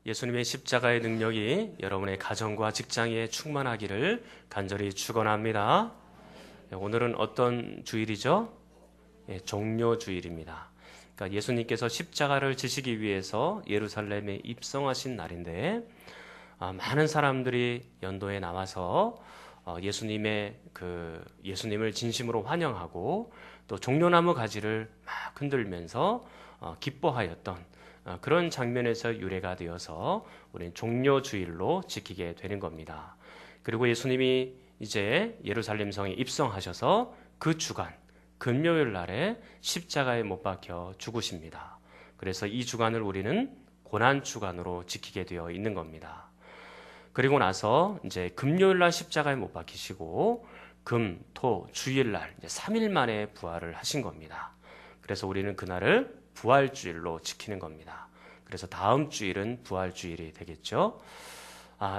예수님의 십자가의 능력이 여러분의 가정과 직장에 충만하기를 간절히 축원합니다. 오늘은 어떤 주일이죠? 종료 주일입니다. 그러니까 예수님께서 십자가를 지시기 위해서 예루살렘에 입성하신 날인데 많은 사람들이 연도에 나와서 예수님을 진심으로 환영하고 또 종려나무 가지를 막 흔들면서 기뻐하였던 그런 장면에서 유래가 되어서 우리는 종료주일로 지키게 되는 겁니다. 그리고 예수님이 이제 예루살렘 성에 입성하셔서 그 주간 금요일 날에 십자가에 못 박혀 죽으십니다. 그래서 이 주간을 우리는 고난 주간으로 지키게 되어 있는 겁니다. 그리고 나서 이제 금요일 날 십자가에 못 박히시고 금, 토, 주일 날 3일 만에 부활을 하신 겁니다. 그래서 우리는 그날을 부활주일로 지키는 겁니다. 그래서 다음 주일은 부활주일이 되겠죠.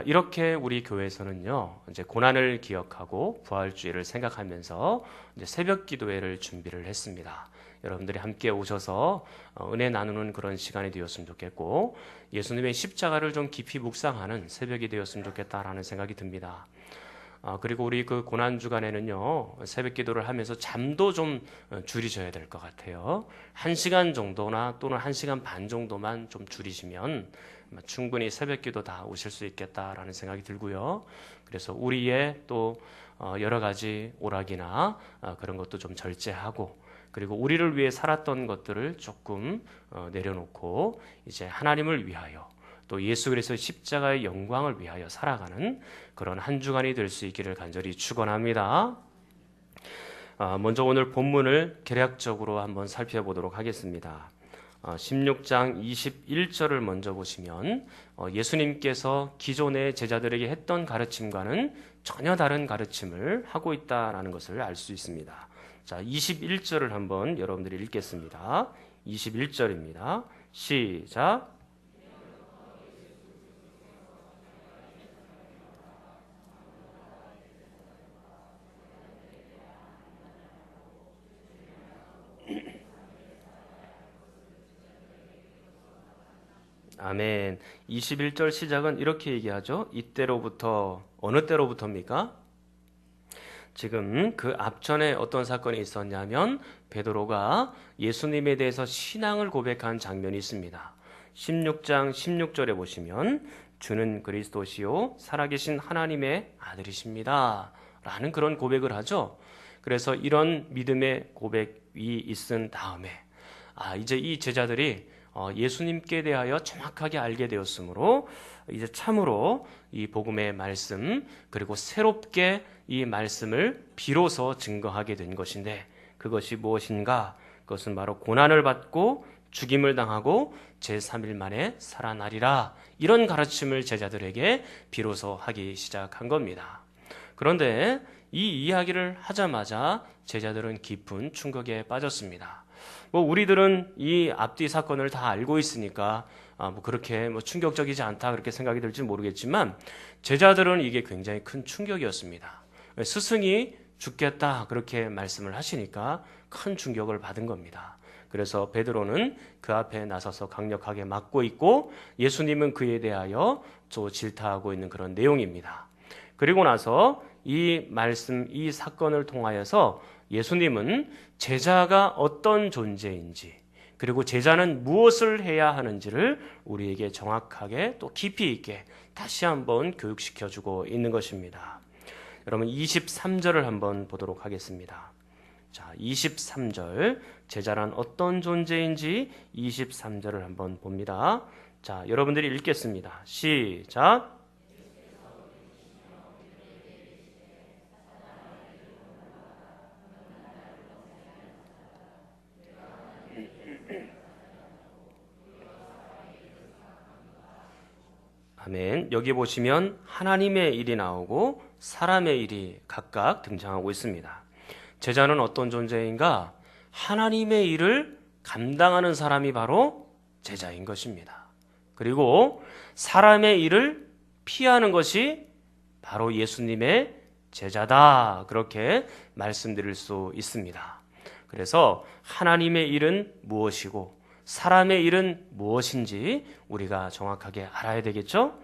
이렇게 우리 교회에서는요, 이제 고난을 기억하고 부활주일을 생각하면서 이제 새벽 기도회를 준비를 했습니다. 여러분들이 함께 오셔서 은혜 나누는 그런 시간이 되었으면 좋겠고, 예수님의 십자가를 좀 깊이 묵상하는 새벽이 되었으면 좋겠다라는 생각이 듭니다. 그리고 우리 그 고난 주간에는요, 새벽 기도를 하면서 잠도 좀 줄이셔야 될 것 같아요. 1시간 정도나 또는 1시간 반 정도만 좀 줄이시면 충분히 새벽 기도 다 오실 수 있겠다라는 생각이 들고요. 그래서 우리의 또 여러 가지 오락이나 그런 것도 좀 절제하고, 그리고 우리를 위해 살았던 것들을 조금 내려놓고 이제 하나님을 위하여 또 예수 그리스도의 십자가의 영광을 위하여 살아가는 그런 한 주간이 될 수 있기를 간절히 축원합니다. 먼저 오늘 본문을 개략적으로 한번 살펴보도록 하겠습니다. 16장 21절을 먼저 보시면 예수님께서 기존의 제자들에게 했던 가르침과는 전혀 다른 가르침을 하고 있다는 것을 알 수 있습니다. 자, 21절을 한번 여러분들이 읽겠습니다. 21절입니다. 시작. 아멘. 21절 시작은 이렇게 얘기하죠. 이때로부터, 어느 때로부터입니까? 지금 그 앞전에 어떤 사건이 있었냐면 베드로가 예수님에 대해서 신앙을 고백한 장면이 있습니다. 16장 16절에 보시면 주는 그리스도시요 살아계신 하나님의 아들이십니다 라는 그런 고백을 하죠. 그래서 이런 믿음의 고백이 있은 다음에 이제 이 제자들이 예수님께 대하여 정확하게 알게 되었으므로 이제 참으로 이 복음의 말씀 그리고 새롭게 이 말씀을 비로소 증거하게 된 것인데, 그것이 무엇인가? 그것은 바로 고난을 받고 죽임을 당하고 제3일 만에 살아나리라, 이런 가르침을 제자들에게 비로소 하기 시작한 겁니다. 그런데 이 이야기를 하자마자 제자들은 깊은 충격에 빠졌습니다. 우리들은 이 앞뒤 사건을 다 알고 있으니까 그렇게 충격적이지 않다 그렇게 생각이 들지 모르겠지만, 제자들은 이게 굉장히 큰 충격이었습니다. 스승이 죽겠다 그렇게 말씀을 하시니까 큰 충격을 받은 겁니다. 그래서 베드로는 그 앞에 나서서 강력하게 막고 있고, 예수님은 그에 대하여 또 질타하고 있는 그런 내용입니다. 그리고 나서 이 말씀, 이 사건을 통하여서 예수님은 제자가 어떤 존재인지, 그리고 제자는 무엇을 해야 하는지를 우리에게 정확하게 또 깊이 있게 다시 한번 교육시켜주고 있는 것입니다. 여러분 23절을 한번 보도록 하겠습니다. 자, 23절, 제자란 어떤 존재인지 23절을 한번 봅니다. 자, 여러분들이 읽겠습니다. 시작. 아멘. 여기 보시면 하나님의 일이 나오고 사람의 일이 각각 등장하고 있습니다. 제자는 어떤 존재인가? 하나님의 일을 감당하는 사람이 바로 제자인 것입니다. 그리고 사람의 일을 피하는 것이 바로 예수님의 제자다, 그렇게 말씀드릴 수 있습니다. 그래서 하나님의 일은 무엇이고 사람의 일은 무엇인지 우리가 정확하게 알아야 되겠죠?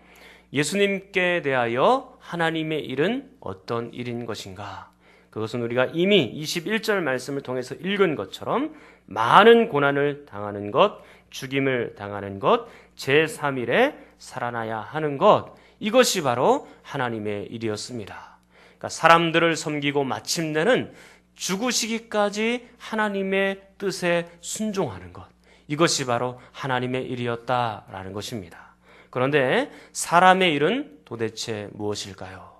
예수님께 대하여 하나님의 일은 어떤 일인 것인가? 그것은 우리가 이미 21절 말씀을 통해서 읽은 것처럼 많은 고난을 당하는 것, 죽임을 당하는 것, 제3일에 살아나야 하는 것, 이것이 바로 하나님의 일이었습니다. 그러니까 사람들을 섬기고 마침내는 죽으시기까지 하나님의 뜻에 순종하는 것, 이것이 바로 하나님의 일이었다라는 것입니다. 그런데 사람의 일은 도대체 무엇일까요?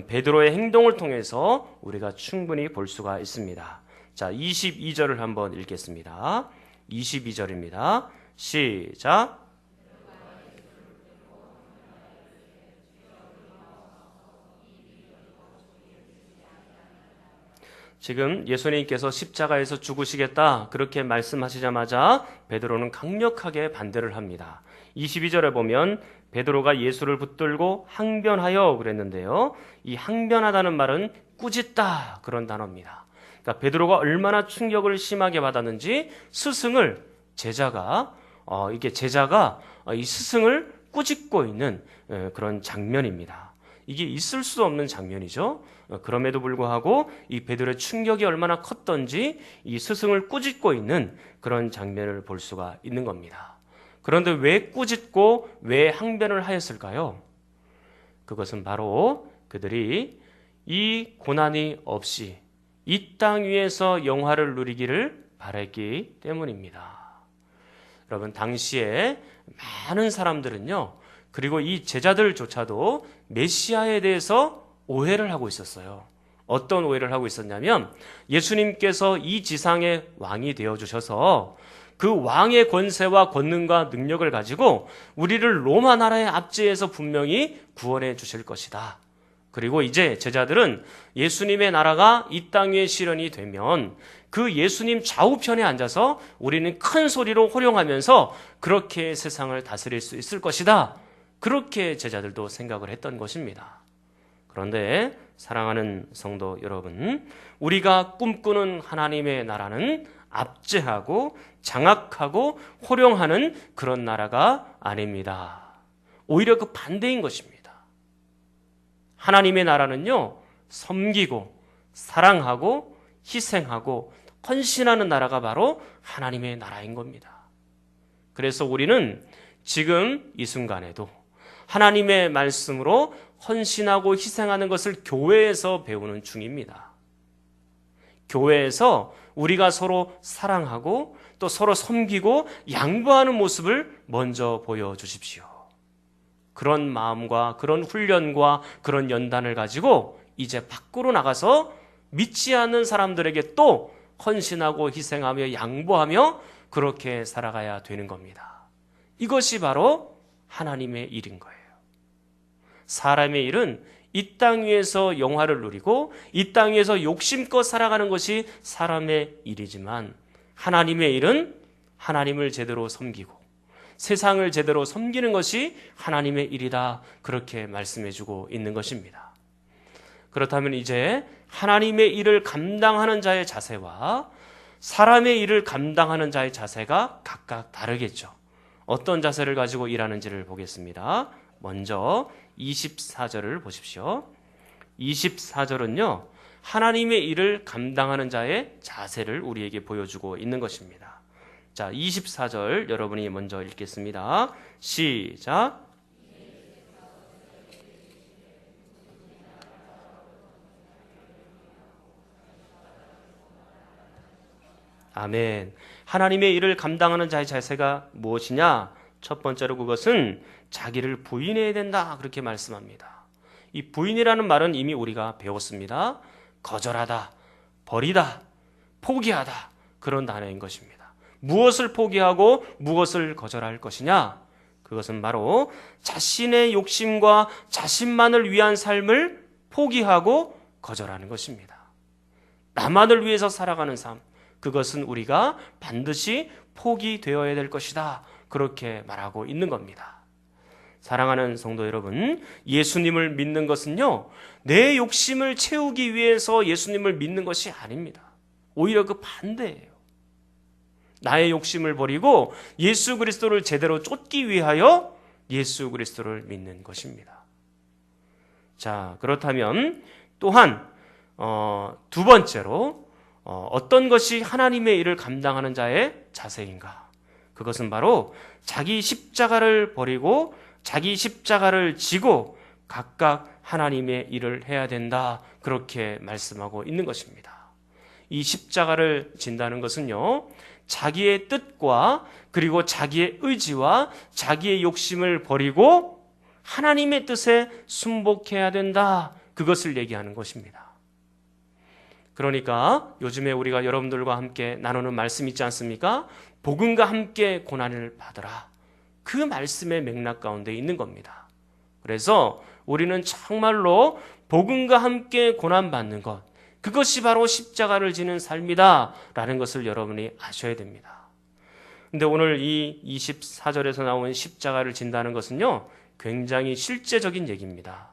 베드로의 행동을 통해서 우리가 충분히 볼 수가 있습니다. 자, 22절을 한번 읽겠습니다. 22절입니다. 시작. 지금 예수님께서 십자가에서 죽으시겠다 그렇게 말씀하시자마자 베드로는 강력하게 반대를 합니다. 22절에 보면 베드로가 예수를 붙들고 항변하여 그랬는데요. 이 항변하다는 말은 꾸짖다 그런 단어입니다. 그러니까 베드로가 얼마나 충격을 심하게 받았는지 스승을 제자가 이 스승을 꾸짖고 있는 그런 장면입니다. 이게 있을 수 없는 장면이죠. 그럼에도 불구하고 이 베드로의 충격이 얼마나 컸던지 이 스승을 꾸짖고 있는 그런 장면을 볼 수가 있는 겁니다. 그런데 왜 꾸짖고 왜 항변을 하였을까요? 그것은 바로 그들이 이 고난이 없이 이 땅 위에서 영화를 누리기를 바랐기 때문입니다. 여러분, 당시에 많은 사람들은요, 그리고 이 제자들조차도 메시아에 대해서 오해를 하고 있었어요. 어떤 오해를 하고 있었냐면 예수님께서 이 지상의 왕이 되어주셔서 그 왕의 권세와 권능과 능력을 가지고 우리를 로마 나라의 압제에서 분명히 구원해 주실 것이다. 그리고 이제 제자들은 예수님의 나라가 이 땅 위에 실현이 되면 그 예수님 좌우편에 앉아서 우리는 큰 소리로 호령하면서 그렇게 세상을 다스릴 수 있을 것이다. 그렇게 제자들도 생각을 했던 것입니다. 그런데 사랑하는 성도 여러분, 우리가 꿈꾸는 하나님의 나라는 압제하고 장악하고 호령하는 그런 나라가 아닙니다. 오히려 그 반대인 것입니다. 하나님의 나라는요, 섬기고 사랑하고 희생하고 헌신하는 나라가 바로 하나님의 나라인 겁니다. 그래서 우리는 지금 이 순간에도 하나님의 말씀으로 헌신하고 희생하는 것을 교회에서 배우는 중입니다. 교회에서 우리가 서로 사랑하고 또 서로 섬기고 양보하는 모습을 먼저 보여주십시오. 그런 마음과 그런 훈련과 그런 연단을 가지고 이제 밖으로 나가서 믿지 않는 사람들에게 또 헌신하고 희생하며 양보하며 그렇게 살아가야 되는 겁니다. 이것이 바로 하나님의 일인 거예요. 사람의 일은 이 땅 위에서 영화를 누리고 이 땅 위에서 욕심껏 살아가는 것이 사람의 일이지만 하나님의 일은 하나님을 제대로 섬기고 세상을 제대로 섬기는 것이 하나님의 일이다. 그렇게 말씀해주고 있는 것입니다. 그렇다면 이제 하나님의 일을 감당하는 자의 자세와 사람의 일을 감당하는 자의 자세가 각각 다르겠죠. 어떤 자세를 가지고 일하는지를 보겠습니다. 먼저 24절을 보십시오. 24절은요, 하나님의 일을 감당하는 자의 자세를 우리에게 보여주고 있는 것입니다. 자, 24절 여러분이 먼저 읽겠습니다. 시작. 아멘. 하나님의 일을 감당하는 자의 자세가 무엇이냐? 첫 번째로 그것은 자기를 부인해야 된다. 그렇게 말씀합니다. 이 부인이라는 말은 이미 우리가 배웠습니다. 거절하다, 버리다, 포기하다. 그런 단어인 것입니다. 무엇을 포기하고 무엇을 거절할 것이냐? 그것은 바로 자신의 욕심과 자신만을 위한 삶을 포기하고 거절하는 것입니다. 나만을 위해서 살아가는 삶, 그것은 우리가 반드시 포기되어야 될 것이다. 그렇게 말하고 있는 겁니다. 사랑하는 성도 여러분, 예수님을 믿는 것은요, 내 욕심을 채우기 위해서 예수님을 믿는 것이 아닙니다. 오히려 그 반대예요. 나의 욕심을 버리고 예수 그리스도를 제대로 쫓기 위하여 예수 그리스도를 믿는 것입니다. 자, 그렇다면 또한 두 번째로 어떤 것이 하나님의 일을 감당하는 자의 자세인가? 그것은 바로 자기 십자가를 버리고 자기 십자가를 지고 각각 하나님의 일을 해야 된다. 그렇게 말씀하고 있는 것입니다. 이 십자가를 진다는 것은요, 자기의 뜻과 그리고 자기의 의지와 자기의 욕심을 버리고 하나님의 뜻에 순복해야 된다. 그것을 얘기하는 것입니다. 그러니까 요즘에 우리가 여러분들과 함께 나누는 말씀 있지 않습니까? 복음과 함께 고난을 받으라. 그 말씀의 맥락 가운데 있는 겁니다. 그래서 우리는 정말로 복음과 함께 고난받는 것, 그것이 바로 십자가를 지는 삶이다 라는 것을 여러분이 아셔야 됩니다. 근데 오늘 이 24절에서 나온 십자가를 진다는 것은요, 굉장히 실제적인 얘기입니다.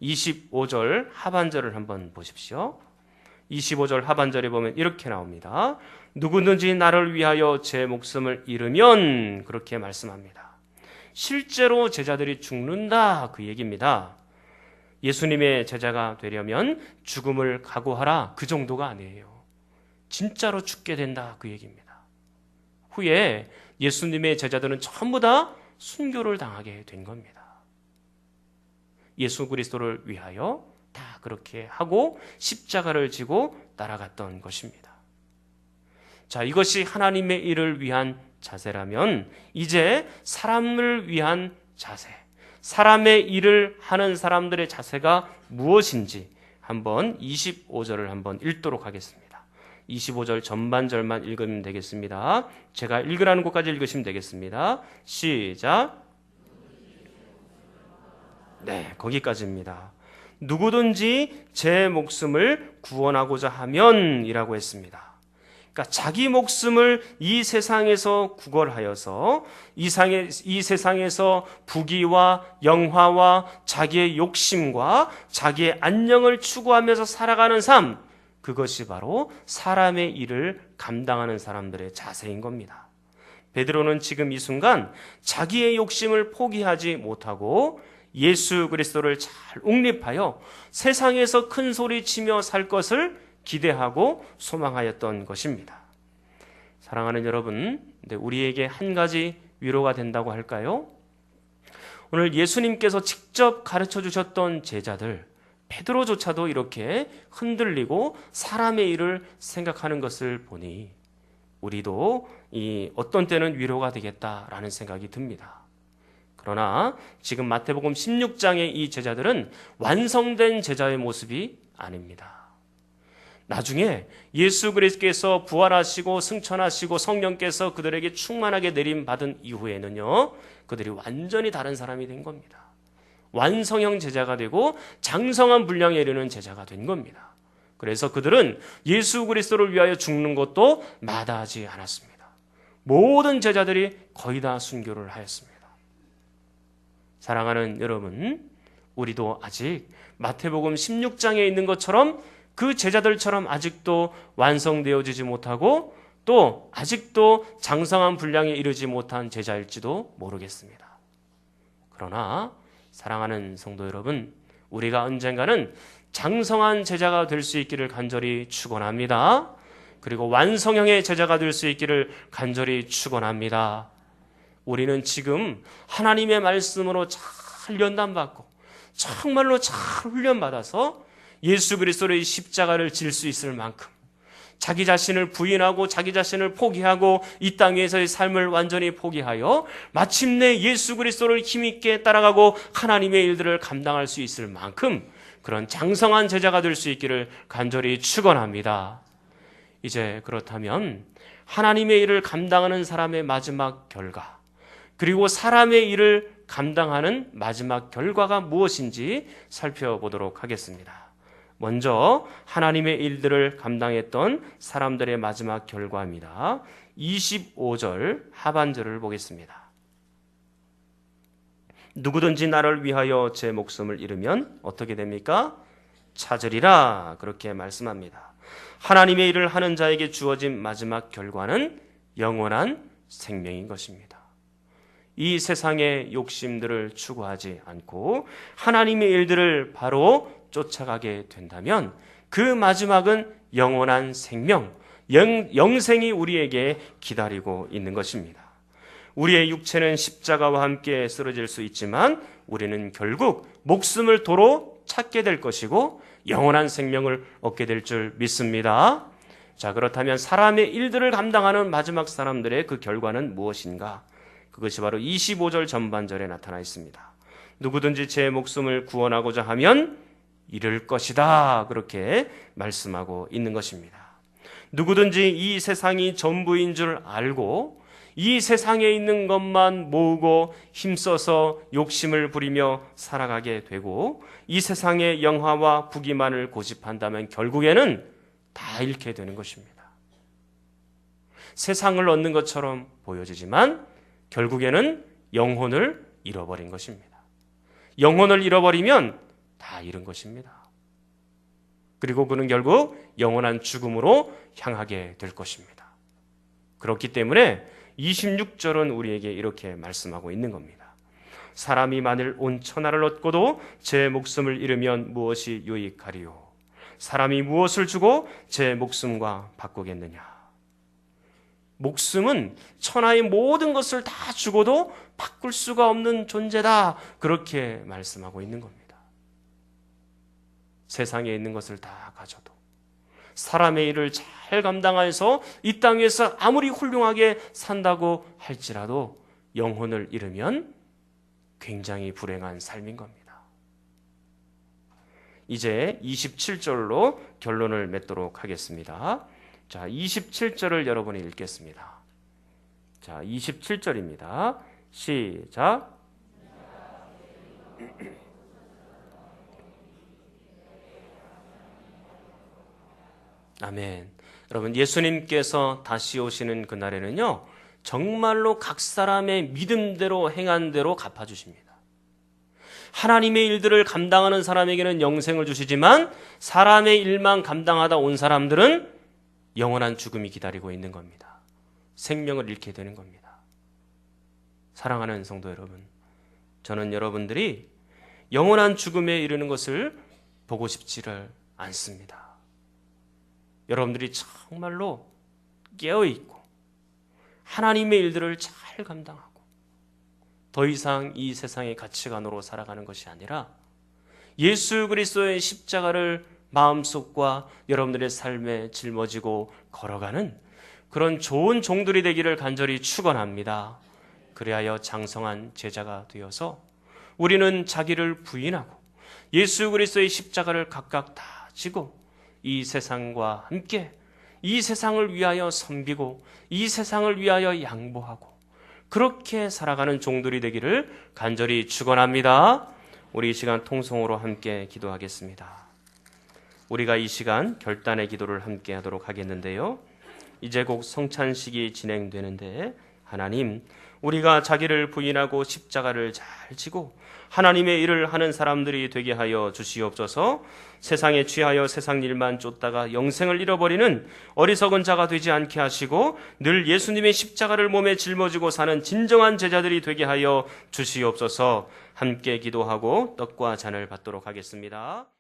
25절 하반절을 한번 보십시오. 25절 하반절에 보면 이렇게 나옵니다. 누구든지 나를 위하여 제 목숨을 잃으면, 그렇게 말씀합니다. 실제로 제자들이 죽는다, 그 얘기입니다. 예수님의 제자가 되려면 죽음을 각오하라, 그 정도가 아니에요. 진짜로 죽게 된다, 그 얘기입니다. 후에 예수님의 제자들은 전부 다 순교를 당하게 된 겁니다. 예수 그리스도를 위하여 다 그렇게 하고 십자가를 지고 따라갔던 것입니다. 자, 이것이 하나님의 일을 위한 자세라면 이제 사람을 위한 자세, 사람의 일을 하는 사람들의 자세가 무엇인지 한번 25절을 한번 읽도록 하겠습니다. 25절 전반절만 읽으면 되겠습니다. 제가 읽으라는 곳까지 읽으시면 되겠습니다. 시작. 네, 거기까지입니다. 누구든지 제 목숨을 구원하고자 하면 이라고 했습니다. 그러니까 자기 목숨을 이 세상에서 구걸하여서 이 세상에서 부귀와 영화와 자기의 욕심과 자기의 안녕을 추구하면서 살아가는 삶, 그것이 바로 사람의 일을 감당하는 사람들의 자세인 겁니다. 베드로는 지금 이 순간 자기의 욕심을 포기하지 못하고 예수 그리스도를 잘 옹립하여 세상에서 큰 소리치며 살 것을 기대하고 소망하였던 것입니다. 사랑하는 여러분, 우리에게 한 가지 위로가 된다고 할까요? 오늘 예수님께서 직접 가르쳐 주셨던 제자들, 베드로조차도 이렇게 흔들리고 사람의 일을 생각하는 것을 보니 우리도 어떤 때는 위로가 되겠다라는 생각이 듭니다. 그러나 지금 마태복음 16장의 이 제자들은 완성된 제자의 모습이 아닙니다. 나중에 예수 그리스도께서 부활하시고 승천하시고 성령께서 그들에게 충만하게 내림받은 이후에는요, 그들이 완전히 다른 사람이 된 겁니다. 완성형 제자가 되고 장성한 분량에 이르는 제자가 된 겁니다. 그래서 그들은 예수 그리스도를 위하여 죽는 것도 마다하지 않았습니다. 모든 제자들이 거의 다 순교를 하였습니다. 사랑하는 여러분, 우리도 아직 마태복음 16장에 있는 것처럼 그 제자들처럼 아직도 완성되어지지 못하고 또 아직도 장성한 분량에 이르지 못한 제자일지도 모르겠습니다. 그러나 사랑하는 성도 여러분, 우리가 언젠가는 장성한 제자가 될 수 있기를 간절히 축원합니다. 그리고 완성형의 제자가 될 수 있기를 간절히 축원합니다. 우리는 지금 하나님의 말씀으로 잘 연단받고 정말로 잘 훈련받아서 예수 그리스도의 십자가를 질 수 있을 만큼 자기 자신을 부인하고 자기 자신을 포기하고 이 땅에서의 삶을 완전히 포기하여 마침내 예수 그리스도를 힘있게 따라가고 하나님의 일들을 감당할 수 있을 만큼 그런 장성한 제자가 될 수 있기를 간절히 축원합니다. 이제 그렇다면 하나님의 일을 감당하는 사람의 마지막 결과, 그리고 사람의 일을 감당하는 마지막 결과가 무엇인지 살펴보도록 하겠습니다. 먼저 하나님의 일들을 감당했던 사람들의 마지막 결과입니다. 25절 하반절을 보겠습니다. 누구든지 나를 위하여 제 목숨을 잃으면 어떻게 됩니까? 찾으리라, 그렇게 말씀합니다. 하나님의 일을 하는 자에게 주어진 마지막 결과는 영원한 생명인 것입니다. 이 세상의 욕심들을 추구하지 않고 하나님의 일들을 바로 쫓아가게 된다면 그 마지막은 영원한 생명, 영생이 우리에게 기다리고 있는 것입니다. 우리의 육체는 십자가와 함께 쓰러질 수 있지만 우리는 결국 목숨을 도로 찾게 될 것이고 영원한 생명을 얻게 될 줄 믿습니다. 자, 그렇다면 사람의 일들을 감당하는 마지막 사람들의 그 결과는 무엇인가? 그것이 바로 25절 전반절에 나타나 있습니다. 누구든지 제 목숨을 구원하고자 하면 잃을 것이다. 그렇게 말씀하고 있는 것입니다. 누구든지 이 세상이 전부인 줄 알고 이 세상에 있는 것만 모으고 힘써서 욕심을 부리며 살아가게 되고 이 세상의 영화와 부귀만을 고집한다면 결국에는 다 잃게 되는 것입니다. 세상을 얻는 것처럼 보여지지만 결국에는 영혼을 잃어버린 것입니다. 영혼을 잃어버리면 다 잃은 것입니다. 그리고 그는 결국 영원한 죽음으로 향하게 될 것입니다. 그렇기 때문에 26절은 우리에게 이렇게 말씀하고 있는 겁니다. 사람이 만일 온 천하를 얻고도 제 목숨을 잃으면 무엇이 유익하리요? 사람이 무엇을 주고 제 목숨과 바꾸겠느냐? 목숨은 천하의 모든 것을 다 주고도 바꿀 수가 없는 존재다. 그렇게 말씀하고 있는 겁니다. 세상에 있는 것을 다 가져도 사람의 일을 잘 감당해서 이 땅에서 아무리 훌륭하게 산다고 할지라도 영혼을 잃으면 굉장히 불행한 삶인 겁니다. 이제 27절로 결론을 맺도록 하겠습니다. 자, 27절을 여러분이 읽겠습니다. 자, 27절입니다. 시작. 아멘. 여러분, 예수님께서 다시 오시는 그날에는요, 정말로 각 사람의 믿음대로 행한 대로 갚아주십니다. 하나님의 일들을 감당하는 사람에게는 영생을 주시지만 사람의 일만 감당하다 온 사람들은 영원한 죽음이 기다리고 있는 겁니다. 생명을 잃게 되는 겁니다. 사랑하는 성도 여러분, 저는 여러분들이 영원한 죽음에 이르는 것을 보고 싶지를 않습니다. 여러분들이 정말로 깨어있고 하나님의 일들을 잘 감당하고 더 이상 이 세상의 가치관으로 살아가는 것이 아니라 예수 그리스도의 십자가를 마음속과 여러분들의 삶에 짊어지고 걸어가는 그런 좋은 종들이 되기를 간절히 축원합니다. 그리하여 장성한 제자가 되어서 우리는 자기를 부인하고 예수 그리스도의 십자가를 각각 다 지고 이 세상과 함께 이 세상을 위하여 섬기고 이 세상을 위하여 양보하고 그렇게 살아가는 종들이 되기를 간절히 축원합니다. 우리 이 시간 통성으로 함께 기도하겠습니다. 우리가 이 시간 결단의 기도를 함께 하도록 하겠는데요. 이제 곧 성찬식이 진행되는데 하나님, 우리가 자기를 부인하고 십자가를 잘 지고 하나님의 일을 하는 사람들이 되게 하여 주시옵소서. 세상에 취하여 세상 일만 쫓다가 영생을 잃어버리는 어리석은 자가 되지 않게 하시고 늘 예수님의 십자가를 몸에 짊어지고 사는 진정한 제자들이 되게 하여 주시옵소서. 함께 기도하고 떡과 잔을 받도록 하겠습니다.